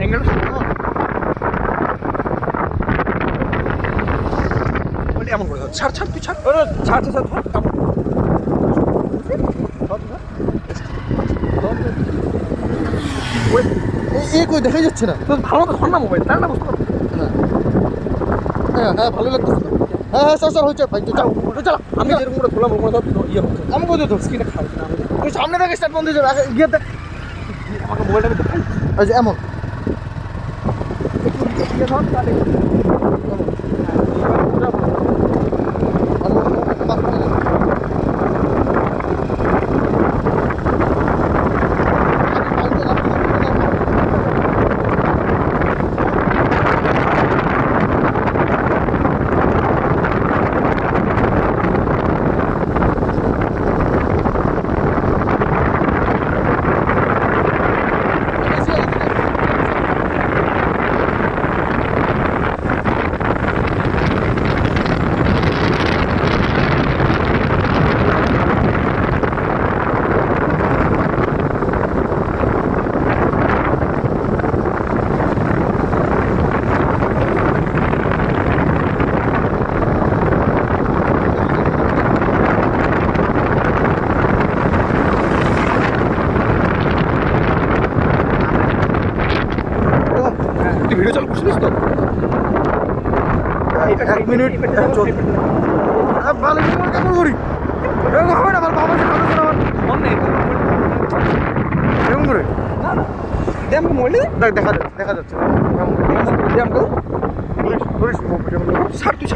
Angle এমন করে ছাড় ছাড় তুই ছাড় ছাড় ছাড় কই দেখা যাচ্ছে না। তো ভালো তো ধর না মোবাইল তার না বুঝতে পারবো হ্যাঁ হ্যাঁ ভালো লাগতেছে তো। হ্যাঁ হ্যাঁ স্যার হচ্ছে ভাই তো চলো। আমি যেরকম করে ধরলাম ওখানে ধর ইয়ে হচ্ছে আমি কোথায় তো স্ক্রিনে খাওয়া না তুই সামনে থেকে স্টার্ট বন্ধ হয়ে যাবে আগে গিয়ে দেখ। আমাকে মোবাইলটা দেখাই এই যে এমন ইয়ে ধর তাহলে তুই ভিডিও চালু করছিস তো 1 মিনিট চল। ভালো কেমন করি এরকম হবে না ভালো বাবা যে ভালো করে মন নেই এরকম করে না না দে আমাকে মোবাইল দে দেখা যাচ্ছে দে আমাকে করিস ছাড় তুই